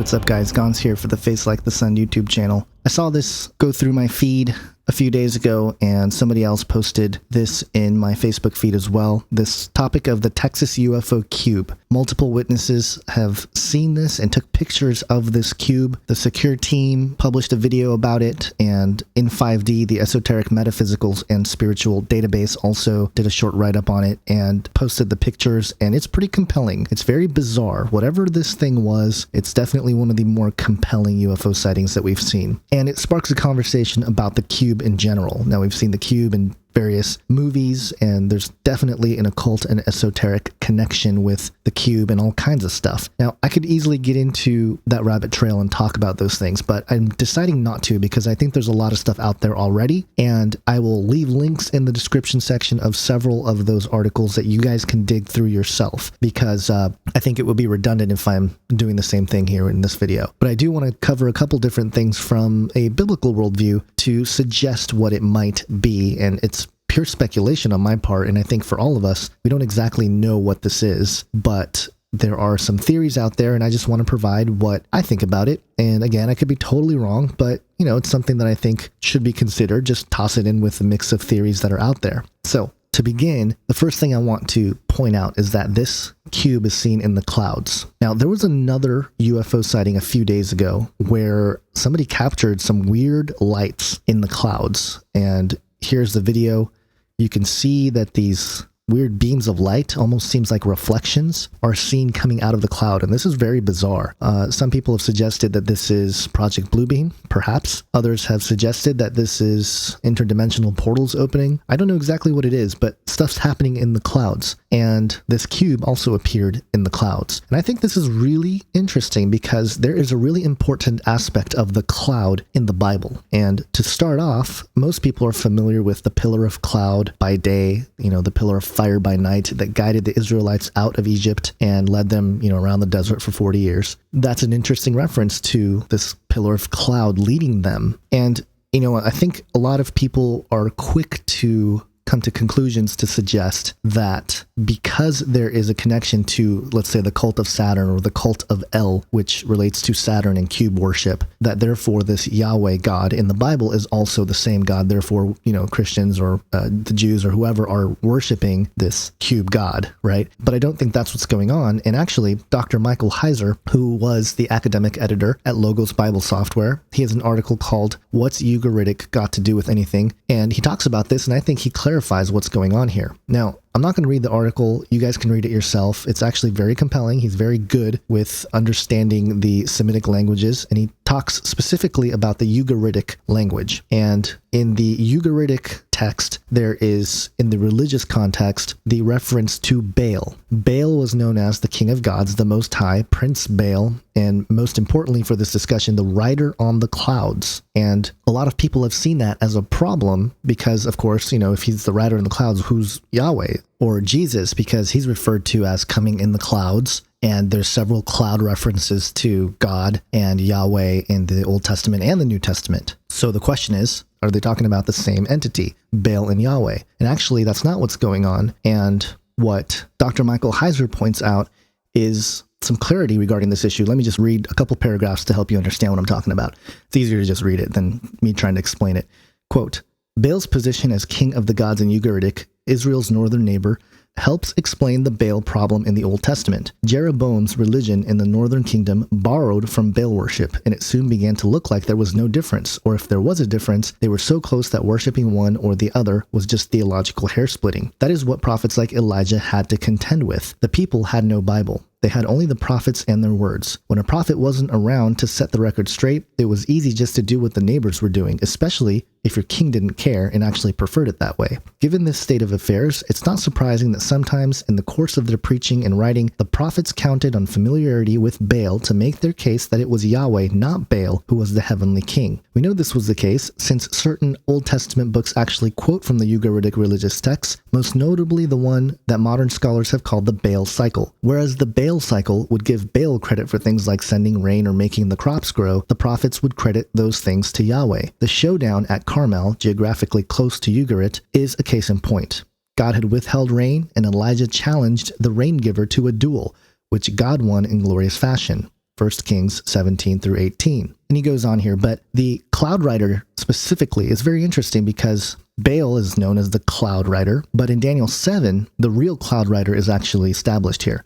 What's up, guys? Gons here for the Face Like the Sun YouTube channel. I saw this go through my feed a few days ago, and somebody else posted this in my Facebook feed as well. This topic of the Texas UFO cube. Multiple witnesses have seen this and took pictures of this cube. The Secure team published a video about it, and in 5D, the Esoteric Metaphysicals and Spiritual Database also did a short write-up on it and posted the pictures, and it's pretty compelling. It's very bizarre. Whatever this thing was, it's definitely one of the more compelling UFO sightings that we've seen. And it sparks a conversation about the cube in general. Now, we've seen the cube in various movies, and there's definitely an occult and esoteric connection with the cube and all kinds of stuff. Now, I could easily get into that rabbit trail and talk about those things, but I'm deciding not to because I think there's a lot of stuff out there already, and I will leave links in the description section of several of those articles that you guys can dig through yourself, because I think it would be redundant if I'm doing the same thing here in this video. But I do want to cover a couple different things from a biblical worldview to suggest what it might be, and it's pure speculation on my part, and I think for all of us, we don't exactly know what this is, but there are some theories out there, and I just want to provide what I think about it. And again, I could be totally wrong, but you know, it's something that I think should be considered. Just toss it in with the mix of theories that are out there. So to begin, the first thing I want to point out is that this cube is seen in the clouds. Now, there was another UFO sighting a few days ago where somebody captured some weird lights in the clouds, and here's the video. You can see that these weird beams of light, almost seems like reflections, are seen coming out of the cloud, and this is very bizarre. Some people have suggested that this is Project Bluebeam, perhaps. Others have suggested that this is interdimensional portals opening. I don't know exactly what it is, but stuff's happening in the clouds, and this cube also appeared in the clouds. And I think this is really interesting because there is a really important aspect of the cloud in the Bible. And to start off, most people are familiar with the pillar of cloud by day, you know, the pillar of fire by night that guided the Israelites out of Egypt and led them, you know, around the desert for 40 years. That's an interesting reference to this pillar of cloud leading them. And, you know, I think a lot of people are quick to come to conclusions to suggest that because there is a connection to, let's say, the cult of Saturn or the cult of El, which relates to Saturn and cube worship, that therefore this Yahweh God in the Bible is also the same God. Therefore, you know, Christians or the Jews or whoever are worshiping this cube God, right? But I don't think that's what's going on. And actually, Dr. Michael Heiser, who was the academic editor at Logos Bible Software, he has an article called "What's Ugaritic Got to Do with Anything?" And he talks about this, and I think he clarifies what's going on here. Now, I'm not going to read the article. You guys can read it yourself. It's actually very compelling. He's very good with understanding the Semitic languages, and he talks specifically about the Ugaritic language. And in the Ugaritic text, there is, in the religious context, the reference to Bale. Bale was known as the king of gods, the Most High, Prince Bale, and most importantly for this discussion, the rider on the clouds. And a lot of people have seen that as a problem because, of course, you know, if he's the rider in the clouds, who's Yahweh? Or Jesus, because he's referred to as coming in the clouds. And there's several cloud references to God and Yahweh in the Old Testament and the New Testament. So the question is, are they talking about the same entity, Baal and Yahweh? And actually, that's not what's going on. And what Dr. Michael Heiser points out is some clarity regarding this issue. Let me just read a couple paragraphs to help you understand what I'm talking about. It's easier to just read it than me trying to explain it. Quote, Baal's position as king of the gods in Ugaritic, Israel's northern neighbor, helps explain the Baal problem in the Old Testament. Jeroboam's religion in the northern kingdom borrowed from Baal worship, and it soon began to look like there was no difference, or if there was a difference, they were so close that worshiping one or the other was just theological hair-splitting. That is what prophets like Elijah had to contend with. The people had no Bible. They had only the prophets and their words. When a prophet wasn't around to set the record straight, it was easy just to do what the neighbors were doing, especially if your king didn't care and actually preferred it that way. Given this state of affairs, it's not surprising that sometimes in the course of their preaching and writing, the prophets counted on familiarity with Baal to make their case that it was Yahweh, not Baal, who was the heavenly king. We know this was the case since certain Old Testament books actually quote from the Ugaritic religious texts, most notably the one that modern scholars have called the Baal cycle. Whereas the Baal cycle would give Baal credit for things like sending rain or making the crops grow, the prophets would credit those things to Yahweh. The showdown at Carmel, geographically close to Ugarit, is a case in point. God had withheld rain, and Elijah challenged the rain giver to a duel, which God won in glorious fashion. 1 Kings 17 through 18. And he goes on here, but the cloud rider specifically is very interesting because Bale is known as the cloud rider, but in Daniel 7, the real cloud rider is actually established here.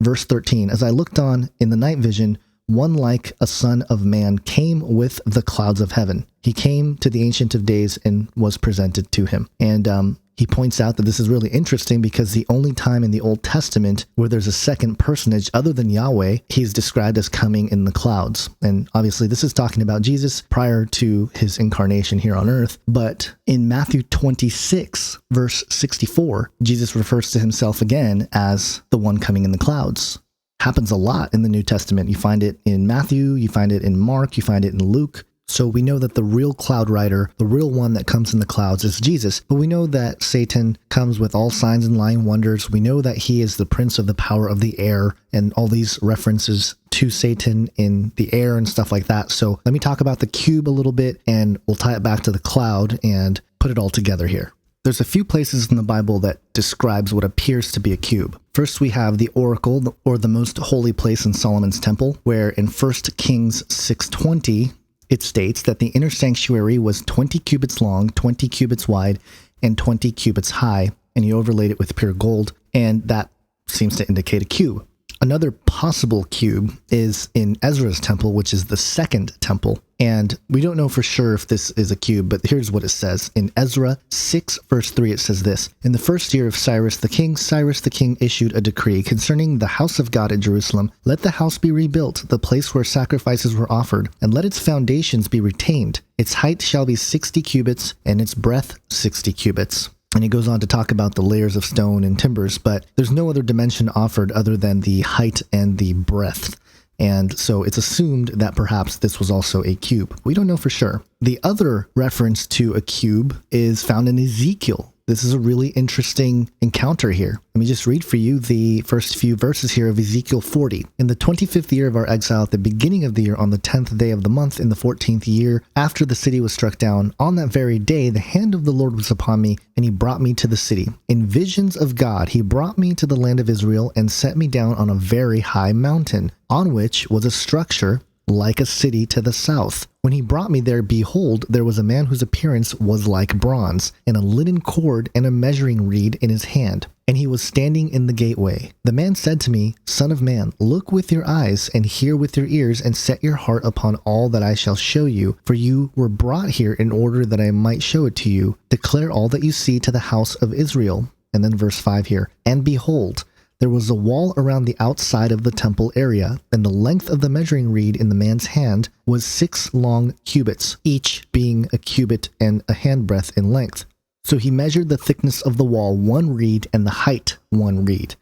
Verse 13, as I looked on in the night vision, one like a son of man came with the clouds of heaven. He came to the Ancient of Days and was presented to him. And he points out that this is really interesting because the only time in the Old Testament where there's a second personage other than Yahweh, he's described as coming in the clouds. And obviously this is talking about Jesus prior to his incarnation here on earth. But in Matthew 26, verse 64, Jesus refers to himself again as the one coming in the clouds. Happens a lot in the New Testament. You find it in Matthew, you find it in Mark, you find it in Luke. So we know that the real cloud rider, the real one that comes in the clouds is Jesus. But we know that Satan comes with all signs and lying wonders. We know that he is the prince of the power of the air and all these references to Satan in the air and stuff like that. So let me talk about the cube a little bit and we'll tie it back to the cloud and put it all together here. There's a few places in the Bible that describes what appears to be a cube. First, we have the oracle, or the most holy place in Solomon's temple, where in 1 Kings 6:20, it states that the inner sanctuary was 20 cubits long, 20 cubits wide, and 20 cubits high, and he overlaid it with pure gold, and that seems to indicate a cube. Another possible cube is in Ezra's temple, which is the second temple. And we don't know for sure if this is a cube, but here's what it says. In Ezra 6, verse 3, it says this: In the first year of Cyrus the king issued a decree concerning the house of God at Jerusalem. Let the house be rebuilt, the place where sacrifices were offered, and let its foundations be retained. Its height shall be 60 cubits, and its breadth 60 cubits. And he goes on to talk about the layers of stone and timbers, but there's no other dimension offered other than the height and the breadth. And so it's assumed that perhaps this was also a cube. We don't know for sure. The other reference to a cube is found in Ezekiel. This is a really interesting encounter here. Let me just read for you the first few verses here of Ezekiel 40. In the 25th year of our exile, at the beginning of the year, on the 10th day of the month, in the 14th year, after the city was struck down, on that very day, the hand of the Lord was upon me, and he brought me to the city. In visions of God, he brought me to the land of Israel and set me down on a very high mountain, on which was a structure like a city to the south. When he brought me there, behold, there was a man whose appearance was like bronze, and a linen cord and a measuring reed in his hand. And he was standing in the gateway. The man said to me, Son of man, look with your eyes and hear with your ears, and set your heart upon all that I shall show you. For you were brought here in order that I might show it to you. Declare all that you see to the house of Israel. And then verse 5 here. And behold, there was a wall around the outside of the temple area, and the length of the measuring reed in the man's hand was 6 long cubits, each being a cubit and a handbreadth in length. So he measured the thickness of the wall 1 reed and the height 1 reed.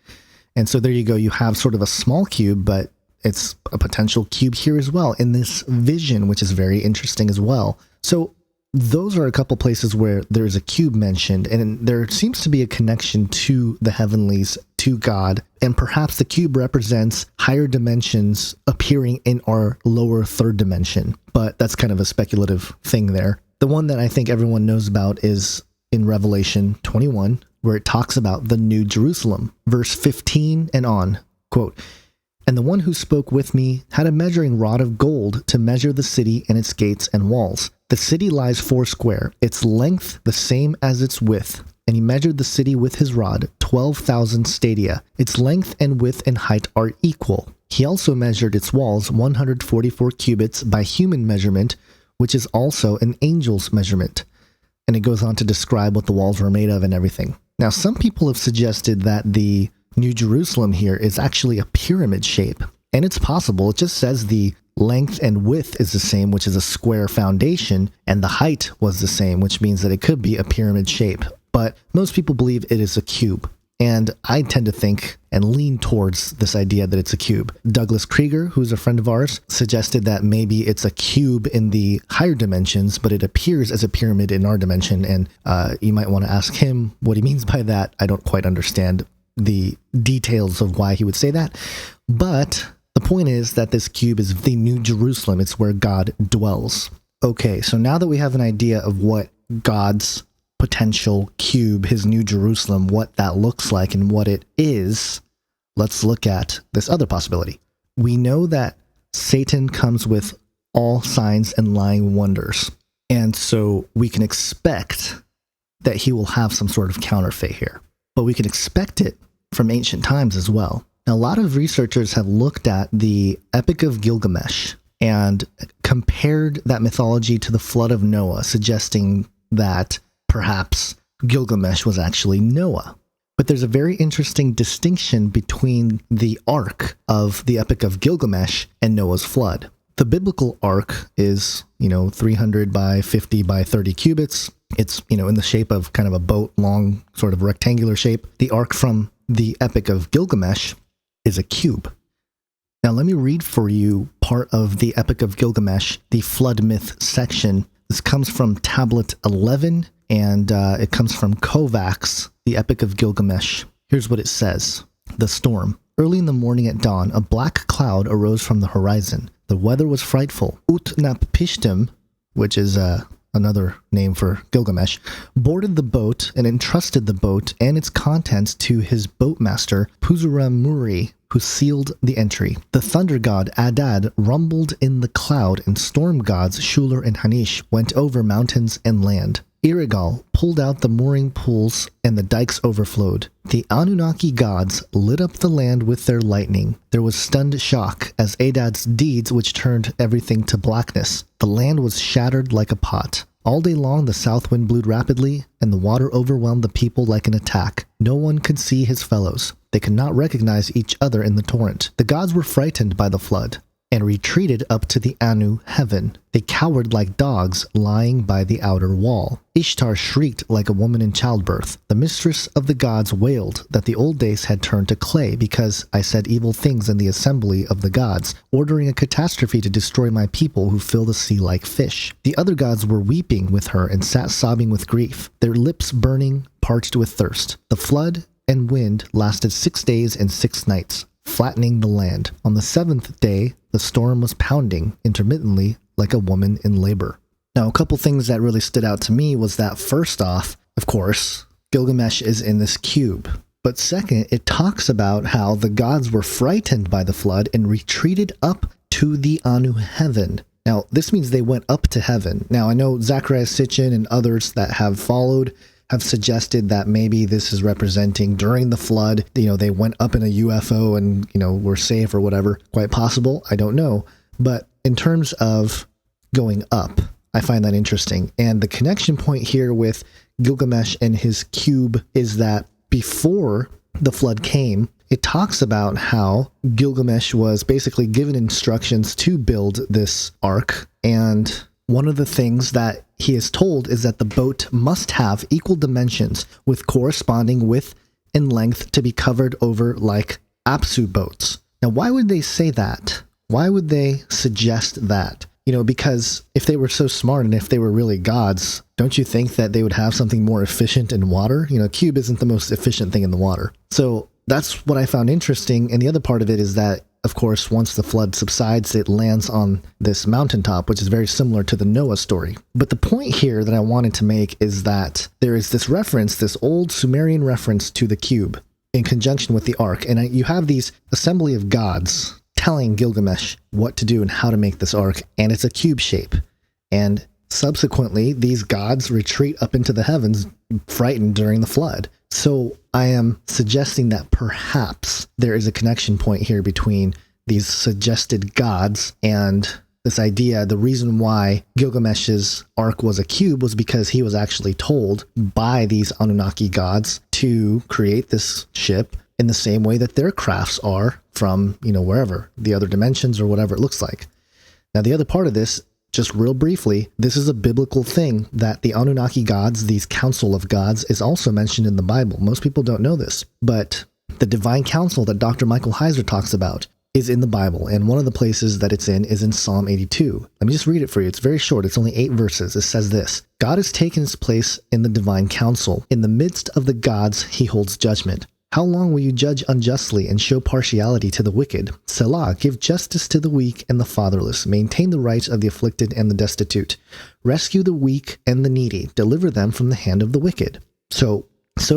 And so there you go. You have sort of a small cube, but it's a potential cube here as well in this vision, which is very interesting as well. So those are a couple places where there's a cube mentioned, and there seems to be a connection to the heavenlies, to God, and perhaps the cube represents higher dimensions appearing in our lower third dimension. But that's kind of a speculative thing there. The one that I think everyone knows about is in Revelation 21, where it talks about the New Jerusalem. Verse 15 and on, quote, And the one who spoke with me had a measuring rod of gold to measure the city and its gates and walls. The city lies 4 square, its length the same as its width. And he measured the city with his rod, 12,000 stadia. Its length and width and height are equal. He also measured its walls 144 cubits by human measurement, which is also an angel's measurement. And it goes on to describe what the walls were made of and everything. Now, some people have suggested that the New Jerusalem here is actually a pyramid shape. And it's possible. It just says the length and width is the same, which is a square foundation, and the height was the same, which means that it could be a pyramid shape. But most people believe it is a cube. And I tend to think and lean towards this idea that it's a cube. Douglas Krieger, who's a friend of ours, suggested that maybe it's a cube in the higher dimensions, but it appears as a pyramid in our dimension. And you might want to ask him what he means by that. I don't quite understand the details of why he would say that. But the point is that this cube is the New Jerusalem. It's where God dwells. Okay, so now that we have an idea of what God's potential cube, his New Jerusalem, what that looks like and what it is, let's look at this other possibility. We know that Satan comes with all signs and lying wonders. And so we can expect that he will have some sort of counterfeit here. But we can expect it from ancient times as well. Now, a lot of researchers have looked at the Epic of Gilgamesh and compared that mythology to the flood of Noah, suggesting that perhaps Gilgamesh was actually Noah. But there's a very interesting distinction between the ark of the Epic of Gilgamesh and Noah's flood. The biblical ark is, 300 by 50 by 30 cubits. It's, in the shape of kind of a boat, long sort of rectangular shape. The ark from the Epic of Gilgamesh is a cube. Now, let me read for you part of the Epic of Gilgamesh, the flood myth section. This comes from Tablet 11, and it comes from Kovacs, the Epic of Gilgamesh. Here's what it says. The storm. Early in the morning at dawn, a black cloud arose from the horizon. The weather was frightful. Utnapishtim, which is another name for Gilgamesh, boarded the boat and entrusted the boat and its contents to his boatmaster, Puzuramuri, who sealed the entry. The thunder god Adad rumbled in the cloud, and storm gods Shular and Hanish went over mountains and land. Irigal pulled out the mooring pools, and the dikes overflowed. The Anunnaki gods lit up the land with their lightning. There was stunned shock as Adad's deeds which turned everything to blackness. The land was shattered like a pot. All day long the south wind blew rapidly, and the water overwhelmed the people like an attack. No one could see his fellows. They could not recognize each other in the torrent. The gods were frightened by the flood, and retreated up to the Anu heaven. They cowered like dogs lying by the outer wall. Ishtar shrieked like a woman in childbirth. The mistress of the gods wailed that the old days had turned to clay, because I said evil things in the assembly of the gods, ordering a catastrophe to destroy my people who fill the sea like fish. The other gods were weeping with her and sat sobbing with grief, their lips burning, parched with thirst. The flood and wind lasted 6 days and 6 nights, flattening the land. On the 7th day, the storm was pounding intermittently like a woman in labor. Now, a couple things that really stood out to me was that first off, of course, Gilgamesh is in this cube. But second, it talks about how the gods were frightened by the flood and retreated up to the Anu heaven. Now, this means they went up to heaven. Now, I know Zacharias Sitchin and others that have followed have suggested that maybe this is representing during the flood, they went up in a UFO and, were safe or whatever. Quite possible. I don't know. But in terms of going up, I find that interesting. And the connection point here with Gilgamesh and his cube is that before the flood came, it talks about how Gilgamesh was basically given instructions to build this ark. And one of the things that he is told is that the boat must have equal dimensions with corresponding width and length to be covered over like Apsu boats. Now, why would they say that? Why would they suggest that? Because if they were so smart and if they were really gods, don't you think that they would have something more efficient in water? Cube isn't the most efficient thing in the water. So that's what I found interesting. And the other part of it is that, of course, once the flood subsides, it lands on this mountaintop, which is very similar to the Noah story. But the point here that I wanted to make is that there is this reference, this old Sumerian reference to the cube in conjunction with the ark. And you have these assembly of gods telling Gilgamesh what to do and how to make this ark, and it's a cube shape. And subsequently, these gods retreat up into the heavens, frightened during the flood. So I am suggesting that perhaps there is a connection point here between these suggested gods and this idea. The reason why Gilgamesh's ark was a cube was because he was actually told by these Anunnaki gods to create this ship in the same way that their crafts are from, wherever, the other dimensions or whatever it looks like. Now, the other part of this, just real briefly, this is a biblical thing that the Anunnaki gods, these council of gods, is also mentioned in the Bible. Most people don't know this, but the divine council that Dr. Michael Heiser talks about is in the Bible, and one of the places that it's in is in Psalm 82. Let me just read it for you. It's very short. It's only 8 verses. It says this: God has taken his place in the divine council. In the midst of the gods, he holds judgment. How long will you judge unjustly and show partiality to the wicked? Selah, give justice to the weak and the fatherless. Maintain the rights of the afflicted and the destitute. Rescue the weak and the needy. Deliver them from the hand of the wicked. So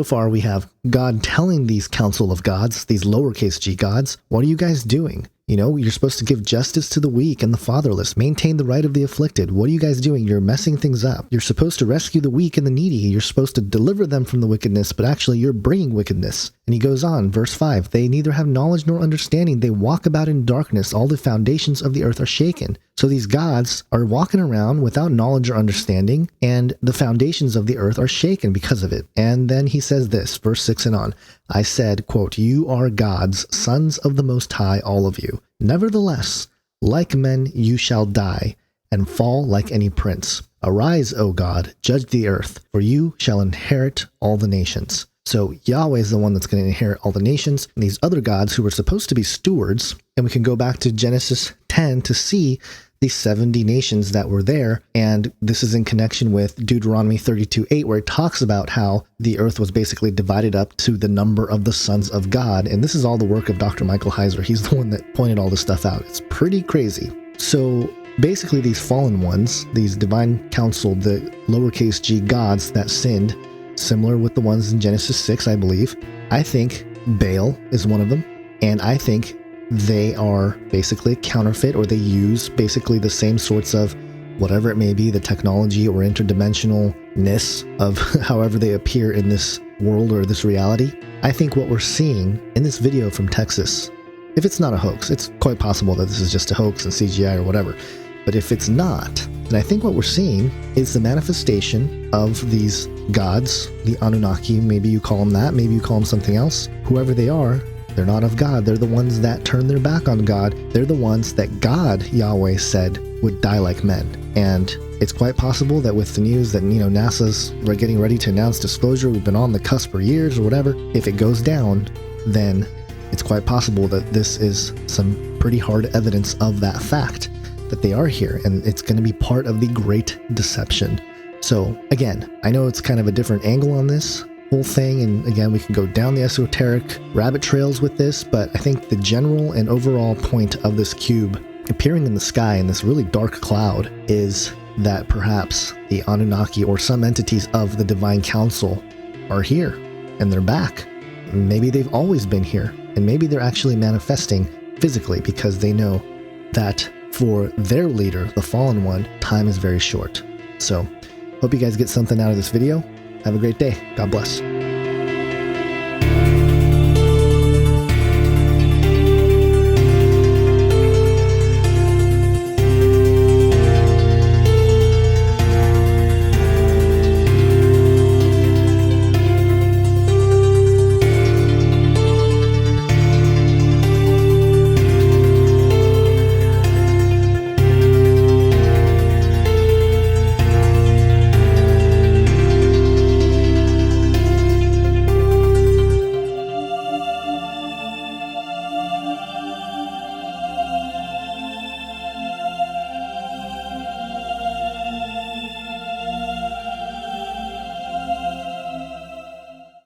far we have God telling these council of gods, these lowercase g gods, what are you guys doing? You know, you're supposed to give justice to the weak and the fatherless, maintain the right of the afflicted. What are you guys doing? You're messing things up. You're supposed to rescue the weak and the needy. You're supposed to deliver them from the wickedness, but actually you're bringing wickedness. And he goes on, verse 5, they neither have knowledge nor understanding. They walk about in darkness. All the foundations of the earth are shaken. So these gods are walking around without knowledge or understanding, and the foundations of the earth are shaken because of it. And then he says this, verse 6 and on, I said, quote, you are gods, sons of the Most High, all of you. Nevertheless, like men you shall die, and fall like any prince. Arise, O God, judge the earth, for you shall inherit all the nations. So Yahweh is the one that's going to inherit all the nations, and these other gods who were supposed to be stewards, and we can go back to Genesis 10 to see the 70 nations that were there, and this is in connection with Deuteronomy 32:8, where it talks about how the earth was basically divided up to the number of the sons of God, and this is all the work of Dr. Michael Heiser. He's the one that pointed all this stuff out. It's pretty crazy. So basically these fallen ones, these divine council, the lowercase g gods that sinned, similar with the ones in Genesis 6, I believe, I think Bale is one of them, and I think they are basically counterfeit, or they use basically the same sorts of whatever it may be, the technology or interdimensionalness of however they appear in this world or this reality. I think what we're seeing in this video from Texas, if it's not a hoax, it's quite possible that this is just a hoax and CGI or whatever, but if it's not, then I think what we're seeing is the manifestation of these gods, the Anunnaki, maybe you call them that, maybe you call them something else, whoever they are. They're not of God. They're the ones that turn their back on God. They're the ones that God, Yahweh, said would die like men. And it's quite possible that with the news that, you know, NASA's getting ready to announce disclosure, we've been on the cusp for years or whatever, if it goes down, then it's quite possible that this is some pretty hard evidence of that fact, that they are here, and it's going to be part of the Great Deception. So again, I know it's kind of a different angle on this whole thing, and again, we can go down the esoteric rabbit trails with this, but I think the general and overall point of this cube appearing in the sky in this really dark cloud is that perhaps the Anunnaki or some entities of the Divine Council are here, and they're back. Maybe they've always been here, and maybe they're actually manifesting physically because they know that for their leader, the fallen one, time is very short. So, hope you guys get something out of this video. Have a great day. God bless.